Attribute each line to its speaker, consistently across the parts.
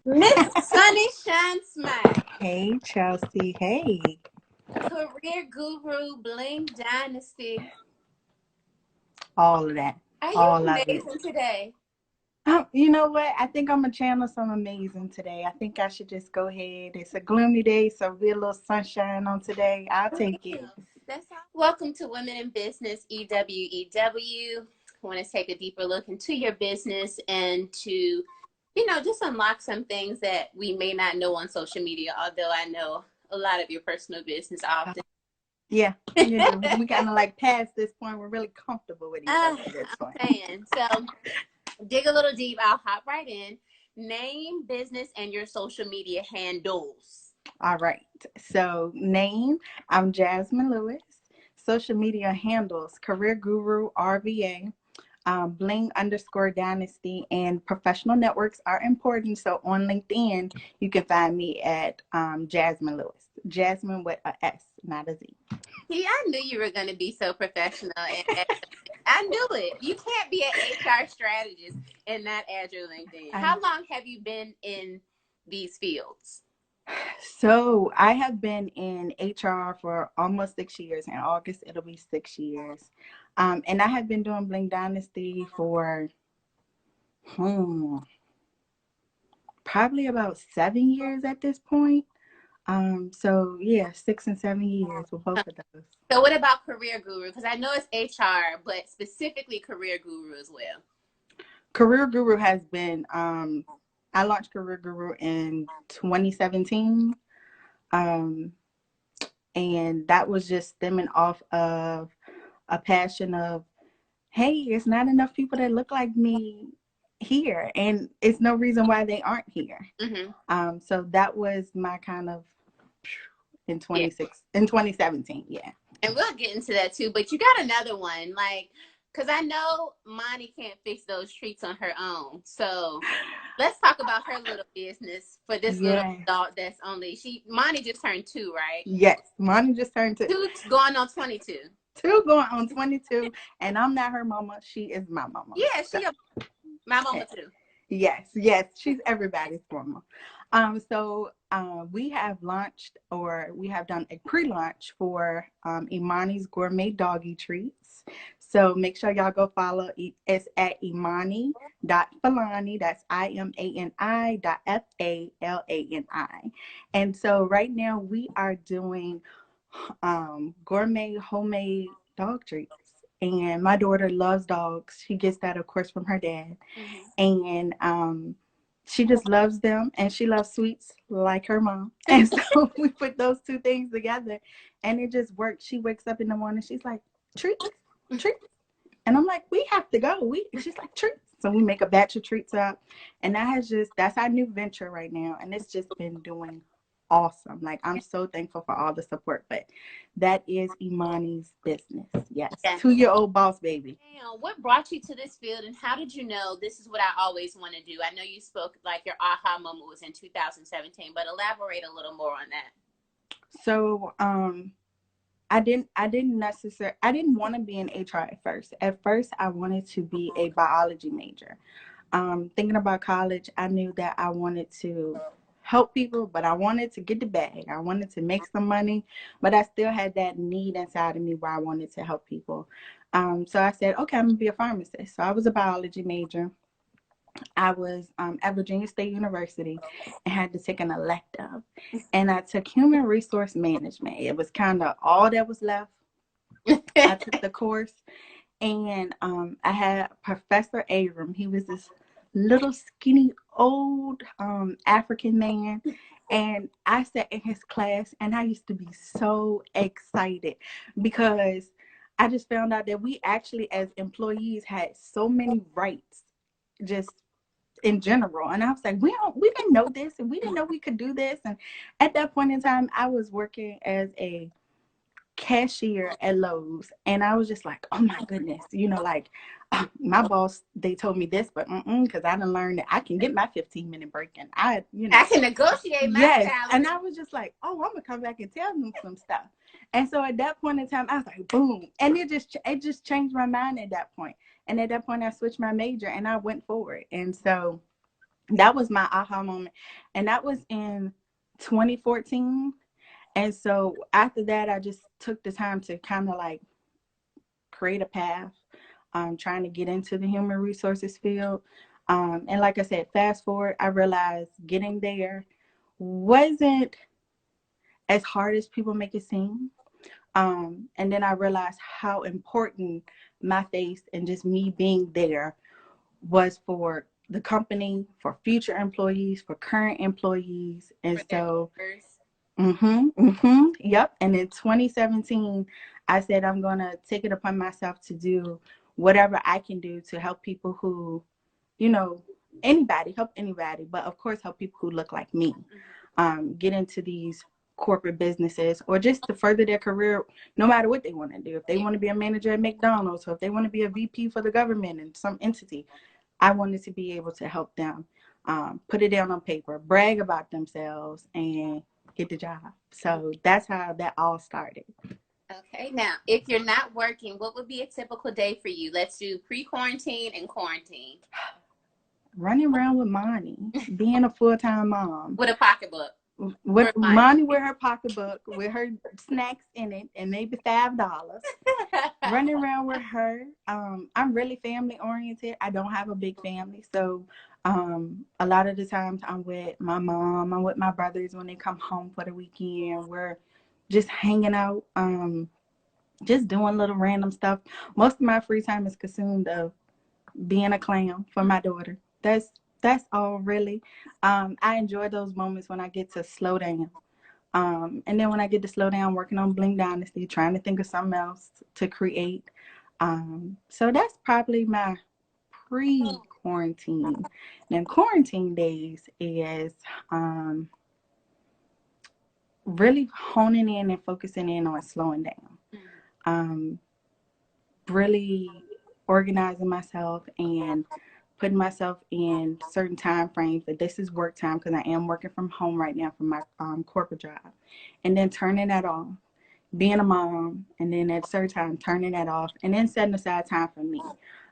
Speaker 1: Miss Sunny Shine Smile,
Speaker 2: Hey, Chelsea. Hey.
Speaker 1: career guru, Bling Dynasty.
Speaker 2: All of that.
Speaker 1: Are you
Speaker 2: All of it.
Speaker 1: amazing today?
Speaker 2: You know what? I think I'm going to channel some amazing today. I think I should just go ahead. It's a gloomy day, so be a little sunshine on today. I'll take it.
Speaker 1: That's all. Welcome to Women in Business, EWEW. I want to take a deeper look into your business and to, just unlock some things that we may not know on social media, although I know a lot of your personal business often.
Speaker 2: Yeah, we kind of like past this point. We're really comfortable with each other at this
Speaker 1: I'm
Speaker 2: point.
Speaker 1: saying. So dig a little deep. I'll hop right in. Name, business, and your social media handles.
Speaker 2: All right. So, name, I'm Jasmine Lewis. Social media handles, Career Guru RVA. Bling underscore dynasty, and professional networks are important. So on LinkedIn, you can find me at Jasmine Lewis. Jasmine with a S, not a Z.
Speaker 1: See, I knew you were going to be so professional. And I knew it. You can't be an HR strategist and not add your LinkedIn. How long have you been in these fields?
Speaker 2: So I have been in HR for almost 6 years. In August, it'll be 6 years. And I have been doing Bling Dynasty for probably about 7 years at this point. So yeah, 6 and 7 years with both of those.
Speaker 1: So what about Career Guru? Because I know it's HR, but specifically Career Guru as well.
Speaker 2: Career Guru has been, I launched Career Guru in 2017. And that was just stemming off of a passion of, hey, it's not enough people that look like me here. And it's no reason why they aren't here.
Speaker 1: Mm-hmm.
Speaker 2: So that was my kind of in 2017. Yeah.
Speaker 1: And we'll get into that too. But you got another one, because I know Monty can't fix those treats on her own. So let's talk about her little business for this little adult that's Monty just turned 2, right?
Speaker 2: Yes, Monty just turned 2.
Speaker 1: 2 going on 22.
Speaker 2: 2 going on 22, and I'm not her mama. She is my mama.
Speaker 1: Yeah, my mama too.
Speaker 2: Yes, she's everybody's mama. We have launched, or we have done a pre-launch for Imani's Gourmet Doggy Treats. So make sure y'all go follow. It's at imani.falani. That's IMANI.FALANI. And so right now we are doing gourmet homemade dog treats. And my daughter loves dogs. She gets that, of course, from her dad. Mm-hmm. And she just loves them, and she loves sweets like her mom. And so we put those two things together, and it just works. She wakes up in the morning, she's like, treats. And I'm like, we have to go. She's like, treats. So we make a batch of treats up. And that's our new venture right now. And it's just been doing awesome. Like, I'm so thankful for all the support. But that is Imani's business. Yes. 2-year-old boss baby.
Speaker 1: What brought you to this field, and how did you know this is what I always want to do? I know you spoke like your aha moment was in 2017, but elaborate a little more on that.
Speaker 2: So I didn't want to be in HR at first. At first, I wanted to be a biology major. Thinking about college, I knew that I wanted to help people, but I wanted to get the bag. I wanted to make some money, but I still had that need inside of me where I wanted to help people. So I said, okay, I'm gonna be a pharmacist. So I was a biology major. I was at Virginia State University and had to take an elective. And I took human resource management. It was kind of all that was left. I took the course, and I had Professor Abram. He was this little skinny old African man. And I sat in his class, and I used to be so excited because I just found out that we actually, as employees, had so many rights just in general. And I was like, we didn't know this, and we didn't know we could do this. And at that point in time, I was working as a cashier at Lowe's, and I was just like, oh my goodness, my boss, they told me this, but because I done learned that I can get my 15-minute break, and I
Speaker 1: can negotiate my salary.
Speaker 2: And I was just like, oh, I'm gonna come back and tell them some stuff. And so at that point in time, I was like, boom, and it just changed my mind at that point. And at that point, I switched my major and I went for it. And so That was my aha moment. And that was in 2014. And so after that, I just took the time to kind of like create a path, trying to get into the human resources field. And like I said, fast forward, I realized getting there wasn't as hard as people make it seem. And then I realized how important my face and just me being there was for the company, for future employees, for current employees. And
Speaker 1: For their
Speaker 2: so,
Speaker 1: members.
Speaker 2: yep. And in 2017, I said, I'm going to take it upon myself to do whatever I can do to help people who, you know, help anybody, but of course, help people who look like me, get into these corporate businesses or just to further their career, no matter what they want to do. If they want to be a manager at McDonald's or if they want to be a VP for the government in some entity, I wanted to be able to help them put it down on paper, brag about themselves, and get the job. So that's how that all started.
Speaker 1: Okay, now if you're not working, what would be a typical day for you? Let's do pre-quarantine and quarantine.
Speaker 2: Running around with Monty, being a full-time mom.
Speaker 1: With a pocketbook.
Speaker 2: With Monty with her pocketbook, with her snacks in it, and maybe $5. Running around with her. I'm really family oriented. I don't have a big family, so a lot of the times I'm with my mom. I'm with my brothers when they come home for the weekend. We're just hanging out, just doing little random stuff. Most of my free time is consumed of being a clown for my daughter. That's all really. I enjoy those moments when I get to slow down. And then when I get to slow down, working on Bling Dynasty, trying to think of something else to create. So that's probably my pre-quarantine. Then quarantine days is really honing in and focusing in on slowing down. Really organizing myself and putting myself in certain time frames that this is work time because I am working from home right now from my corporate job, and then turning that off, being a mom, and then at a certain time turning that off, and then setting aside time for me.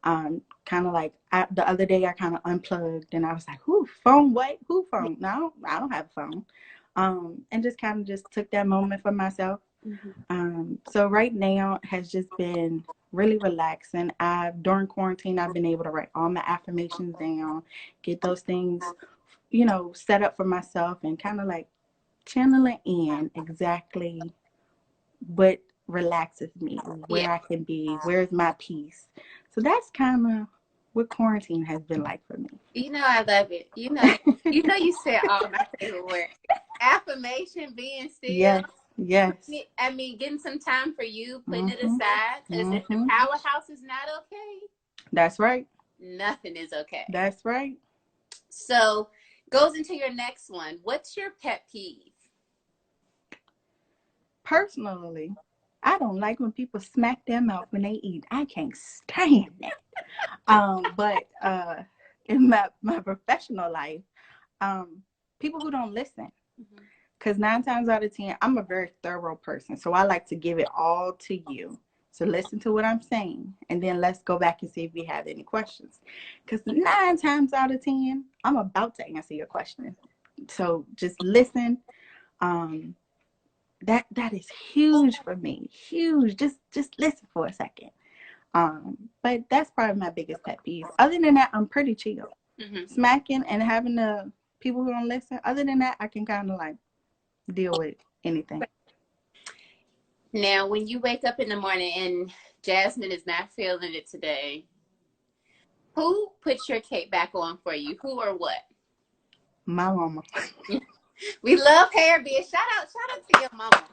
Speaker 2: Kind of like the other day I kind of unplugged and I was like, who phone, what, who phone? No, I don't have a phone. And just kind of just took that moment for myself. So right now has just been really relaxing. During quarantine, I've been able to write all my affirmations down, get those things, set up for myself and kind of like channeling in exactly what relaxes me,
Speaker 1: Yeah.
Speaker 2: where I can be, where's my peace. So that's kind of what quarantine has been like for me.
Speaker 1: I love it. You said all my favorite words. Affirmation, being still.
Speaker 2: Yes, yes.
Speaker 1: I mean, getting some time for you, putting it aside. Because if the powerhouse is not okay,
Speaker 2: that's right.
Speaker 1: Nothing is okay.
Speaker 2: That's right.
Speaker 1: So goes into your next one. What's your pet peeve?
Speaker 2: Personally, I don't like when people smack their mouth when they eat. I can't stand that. But in my professional life, people who don't listen. Because 9 times out of 10, I'm a very thorough person. So I like to give it all to you. So listen to what I'm saying. And then let's go back and see if we have any questions. Because 9 times out of 10, I'm about to answer your question. So just listen. That is huge for me. Huge. Just listen for a second. But that's probably my biggest pet peeve. Other than that, I'm pretty chill. Smacking and having the people who don't listen. Other than that, I can kind of like deal with anything.
Speaker 1: Now, when you wake up in the morning and Jasmine is not feeling it today, who puts your cape back on for you? Who or what?
Speaker 2: My mama.
Speaker 1: We love hair, bitch. Shout out to your mama.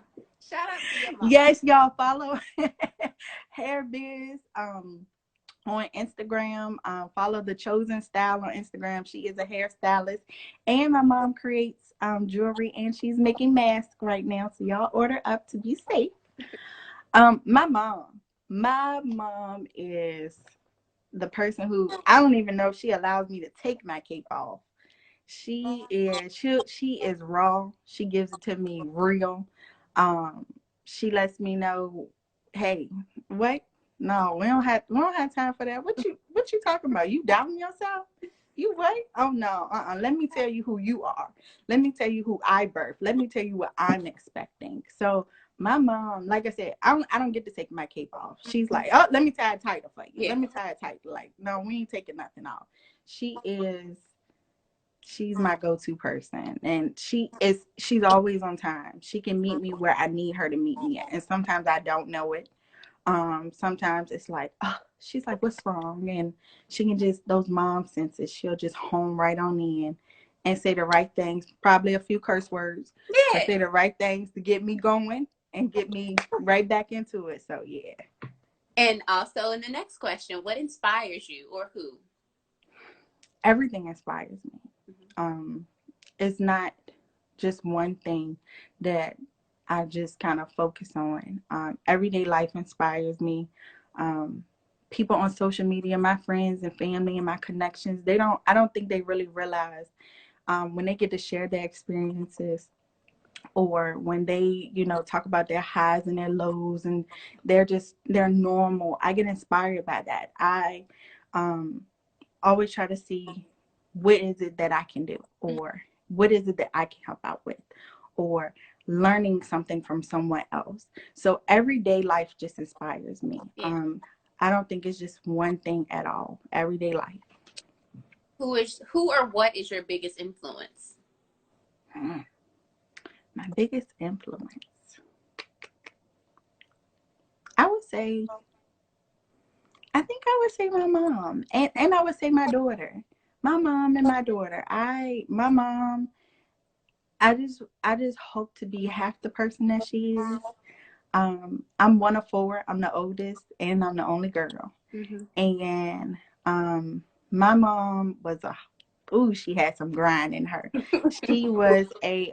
Speaker 1: Shout out to your mama.
Speaker 2: Yes, y'all follow Hair Biz on Instagram. Follow The Chosen Style on Instagram. She is a hairstylist. And my mom creates jewelry and she's making masks right now. So y'all order up to be safe. My mom is the person who I don't even know if she allows me to take my cape off. She is raw. She gives it to me real. She lets me know, hey, what? No, we don't have time for that. What you talking about? You doubting yourself? You what? Oh no, let me tell you who you are. Let me tell you who I birthed. Let me tell you what I'm expecting. So my mom, like I said, I don't get to take my cape off. She's like, oh, let me tie a title for you.
Speaker 1: Yeah.
Speaker 2: Let me tie a title. Like, no, we ain't taking nothing off. She is she's my go-to person, and she's always on time. She can meet me where I need her to meet me at. And sometimes I don't know it. Sometimes it's like, oh, she's like, what's wrong? And she can just, those mom senses, she'll just home right on in and say the right things, probably a few curse words, but
Speaker 1: Yeah.
Speaker 2: say the right things to get me going and get me right back into it. So yeah.
Speaker 1: And also in the next question, what inspires you or who?
Speaker 2: Everything inspires me. Um, it's not just one thing that I just kind of focus on. Everyday life inspires me. Um, People on social media, my friends and family and my connections, I don't think they really realize when they get to share their experiences, or when they, talk about their highs and their lows, and they're normal. I get inspired by that. I um, always try to see what is it that I can do, or what is it that I can help out with, or learning something from someone else. So everyday life just inspires me.
Speaker 1: Yeah.
Speaker 2: I don't think it's just one thing at all. Everyday life.
Speaker 1: Who or what is your biggest influence?
Speaker 2: My biggest influence, I would say, I think I would say my mom, and I would say my daughter. My mom and my daughter. My mom, I just hope to be half the person that she is. I'm one of four. I'm the oldest, and I'm the only girl.
Speaker 1: Mm-hmm.
Speaker 2: And my mom was she had some grind in her. She was a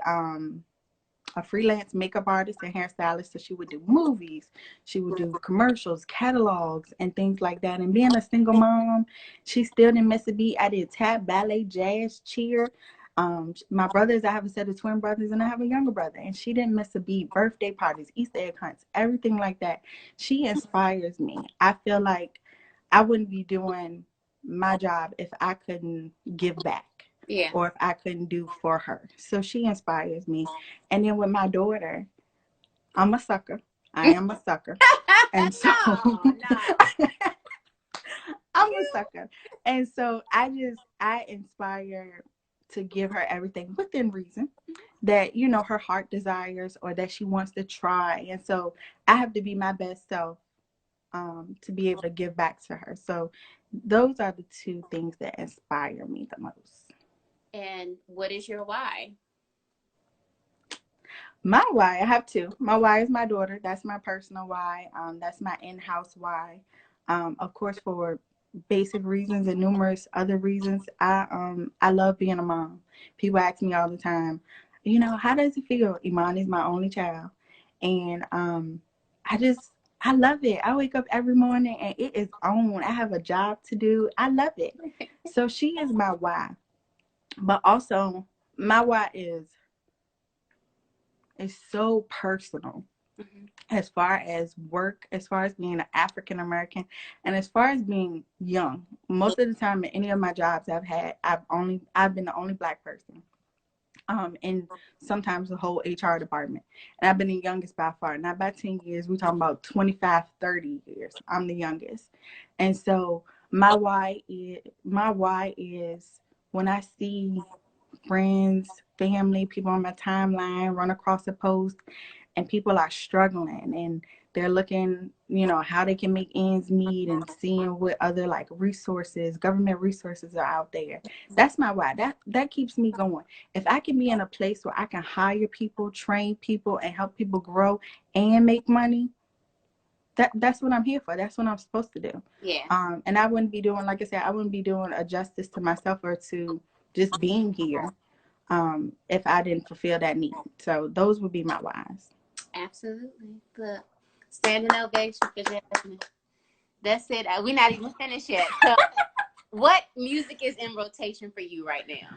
Speaker 2: freelance makeup artist and hairstylist. So she would do movies, she would do commercials, catalogs, and things like that. And being a single mom, she still didn't miss a beat. I did tap, ballet, jazz, cheer. My brothers, I have a set of twin brothers, and I have a younger brother, and she didn't miss a beat. Birthday parties, Easter egg hunts, everything like that. She inspires me. I feel like I wouldn't be doing my job if I couldn't give back,
Speaker 1: Yeah.
Speaker 2: or if I couldn't do for her. So she inspires me. And then with my daughter, I'm a sucker. I am a sucker. And so
Speaker 1: No.
Speaker 2: I'm a sucker. And so I inspire to give her everything within reason that, her heart desires, or that she wants to try. And so I have to be my best self to be able to give back to her. So those are the two things that inspire me the most.
Speaker 1: And what is your why?
Speaker 2: My why, I have two. My why is my daughter. That's my personal why. That's my in-house why. Of course, for basic reasons and numerous other reasons, I love being a mom. People ask me all the time, how does it feel? Imani's my only child, and I just I love it. I wake up every morning and it is on. I have a job to do. I love it. So she is my why, but also my why is so personal,
Speaker 1: Mm-hmm.
Speaker 2: as far as work, as far as being an African American, and as far as being young. Most of the time in any of my jobs I've had, I've been the only Black person. And sometimes the whole HR department. And I've been the youngest by far, not by 10 years. We're talking about 25, 30 years. I'm the youngest. And so my why is when I see friends, family, people on my timeline run across a post, and people are struggling, and they're looking, how they can make ends meet, and seeing what other like resources, government resources are out there. That's my why. That keeps me going. If I can be in a place where I can hire people, train people, and help people grow and make money, that's what I'm here for. That's what I'm supposed to do.
Speaker 1: Yeah.
Speaker 2: And I wouldn't be doing, like I said, I wouldn't be doing a justice to myself or to just being here if I didn't fulfill that need. So those would be my whys.
Speaker 1: Absolutely. Look, standing ovation for Jasmine. That's it. We're not even finished yet. So, what music is in rotation for you right now?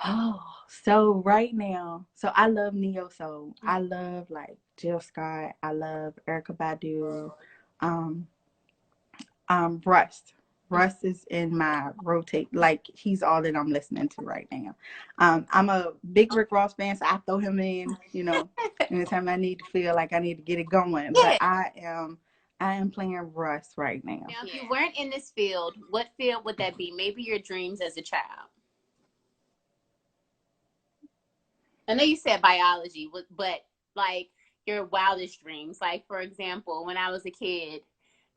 Speaker 2: Oh, so right now, so I love neo soul. I love like Jill Scott. I love Erica Badu. Um, Rust. Russ is in my rotate. Like, he's all that I'm listening to right now. I'm a big Rick Ross fan, so I throw him in, anytime I need to feel like I need to get it going.
Speaker 1: Yeah.
Speaker 2: But I am playing Russ right now.
Speaker 1: Now, if you weren't in this field, what field would that be? Maybe your dreams as a child. I know you said biology, but like your wildest dreams. Like, for example, when I was a kid,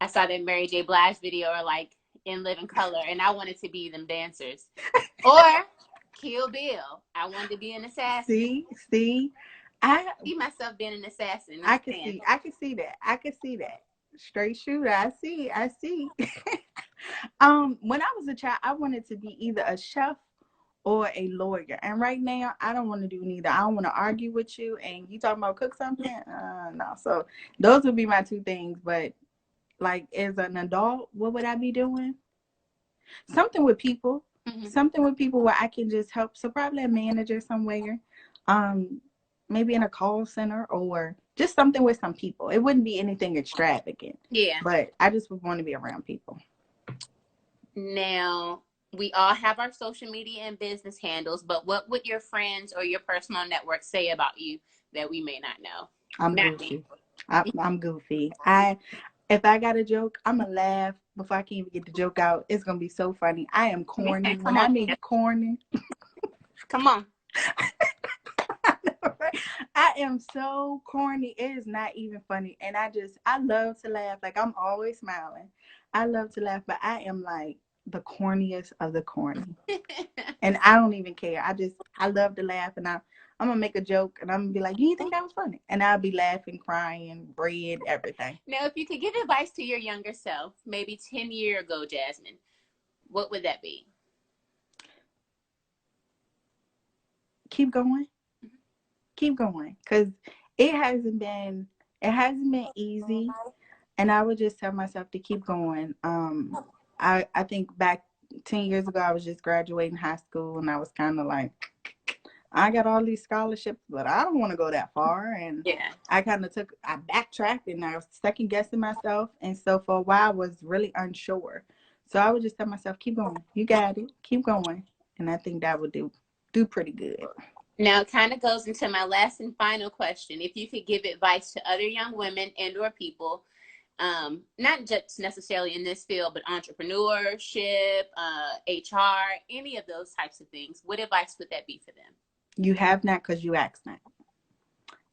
Speaker 1: I saw that Mary J. Blige video, or like In Living Color, and I wanted to be them dancers. Or Kill Bill. I wanted to be an assassin.
Speaker 2: See, I
Speaker 1: see myself being an assassin.
Speaker 2: I can see that. Straight shooter. I see. When I was a child, I wanted to be either a chef or a lawyer. And right now, I don't want to do neither. I don't want to argue with you. And you talking about cook something? No. So those would be my two things. But like, as an adult, what would I be doing? Something with people. Mm-hmm. Something with people where I can just help. So probably a manager somewhere. Maybe in a call center, or just something with some people. It wouldn't be anything extravagant.
Speaker 1: Yeah.
Speaker 2: But I just would want to be around people.
Speaker 1: Now, we all have our social media and business handles, but what would your friends or your personal network say about you that we may not know?
Speaker 2: I'm goofy. I'm goofy. If I got a joke, I'm going to laugh before I can even get the joke out. It's going to be so funny. I am corny. When I mean corny.
Speaker 1: Come on.
Speaker 2: I am so corny. It is not even funny. And I love to laugh. Like, I'm always smiling. I love to laugh, but I am like the corniest of the corny. And I don't even care. I love to laugh, and I'm going to make a joke, and I'm going to be like, you think that was funny? And I'll be laughing, crying, bread, everything.
Speaker 1: Now, if you could give advice to your younger self, maybe 10 years ago, Jasmine, what would that be?
Speaker 2: Keep going. Keep going, because it hasn't been easy, and I would just tell myself to keep going. I think back 10 years ago, I was just graduating high school, and I was kind of like, I got all these scholarships, but I don't want to go that far. And
Speaker 1: yeah,
Speaker 2: I backtracked, and I was second guessing myself, and so for a while I was really unsure. So I would just tell myself, keep going, you got it, keep going, and I think that would do pretty good.
Speaker 1: Now, it kind of goes into my last and final question. If you could give advice to other young women and or people, not just necessarily in this field, but entrepreneurship, HR, any of those types of things, what advice would that be for them?
Speaker 2: You have not because you asked not.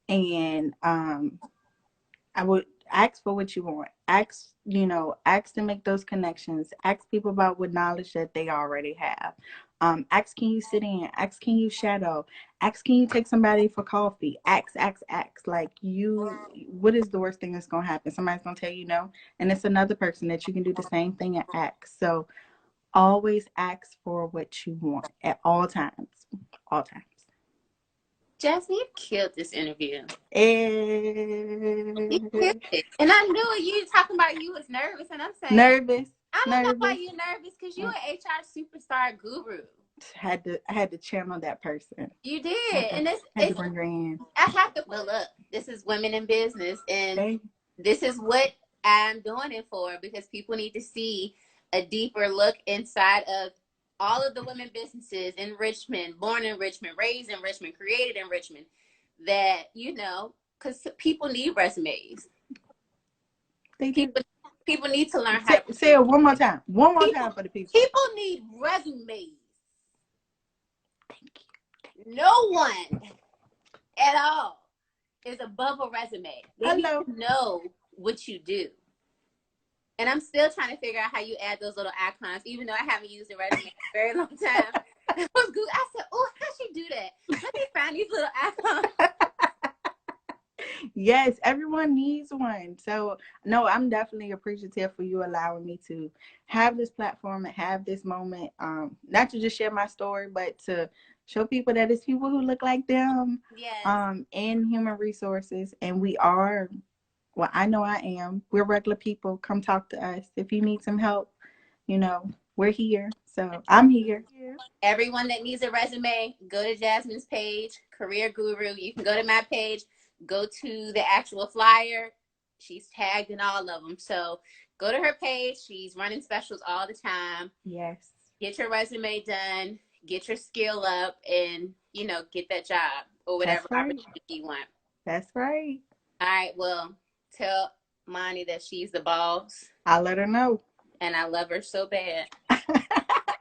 Speaker 2: And I would ask for what you want. Ask to make those connections. Ask people about what knowledge that they already have. Ask, can you sit in? Ask, can you shadow? Ask, can you take somebody for coffee? Ask. Like, what is the worst thing that's going to happen? Somebody's going to tell you no. And it's another person that you can do the same thing and ask. So always ask for what you want at all times. All times.
Speaker 1: Jasmine, you killed this interview.
Speaker 2: You
Speaker 1: killed it. And I knew it. You talking about you was nervous, and I'm saying
Speaker 2: nervous.
Speaker 1: I don't know why you're nervous, because you're an HR superstar guru.
Speaker 2: I had to channel that person.
Speaker 1: You did, and it's
Speaker 2: to bring her in.
Speaker 1: I have to. Well, look, this is Women in Business, and this is what I'm doing it for, because people need to see a deeper look inside of all of the women businesses in Richmond, born in Richmond, raised in Richmond, created in Richmond, that, because people need resumes. People need to learn how to
Speaker 2: say it one more time. One more time for the people.
Speaker 1: People need resumes. Thank you. No one at all is above a resume. They need to know what you do. And I'm still trying to figure out how you add those little icons, even though I haven't used a resume in a very long time. I was good. I said, oh, how she do that? Let me find these little icons.
Speaker 2: Yes, everyone needs one. So, no, I'm definitely appreciative for you allowing me to have this platform and have this moment, not to just share my story, but to show people that it's people who look like them.
Speaker 1: Yes.
Speaker 2: In human resources. And we are, well, I know I am. We're regular people. Come talk to us. If you need some help, we're here. So I'm here.
Speaker 1: Everyone that needs a resume, go to Jasmine's page, Career Guru. You can go to my page, go to the actual flyer. She's tagged in all of them. So Go to her page. She's running specials all the time.
Speaker 2: Yes.
Speaker 1: Get your resume done, get your skill up, and, you know, get that job or whatever
Speaker 2: That's right.
Speaker 1: opportunity you want.
Speaker 2: That's right.
Speaker 1: All right, well, tell Monty that she's the boss.
Speaker 2: I'll let her know.
Speaker 1: And I love her so bad.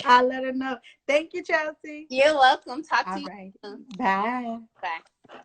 Speaker 2: I'll let her know. Thank you, Chelsea.
Speaker 1: You're welcome. Talk
Speaker 2: All
Speaker 1: to you
Speaker 2: right.
Speaker 1: soon.
Speaker 2: Bye.
Speaker 1: Bye.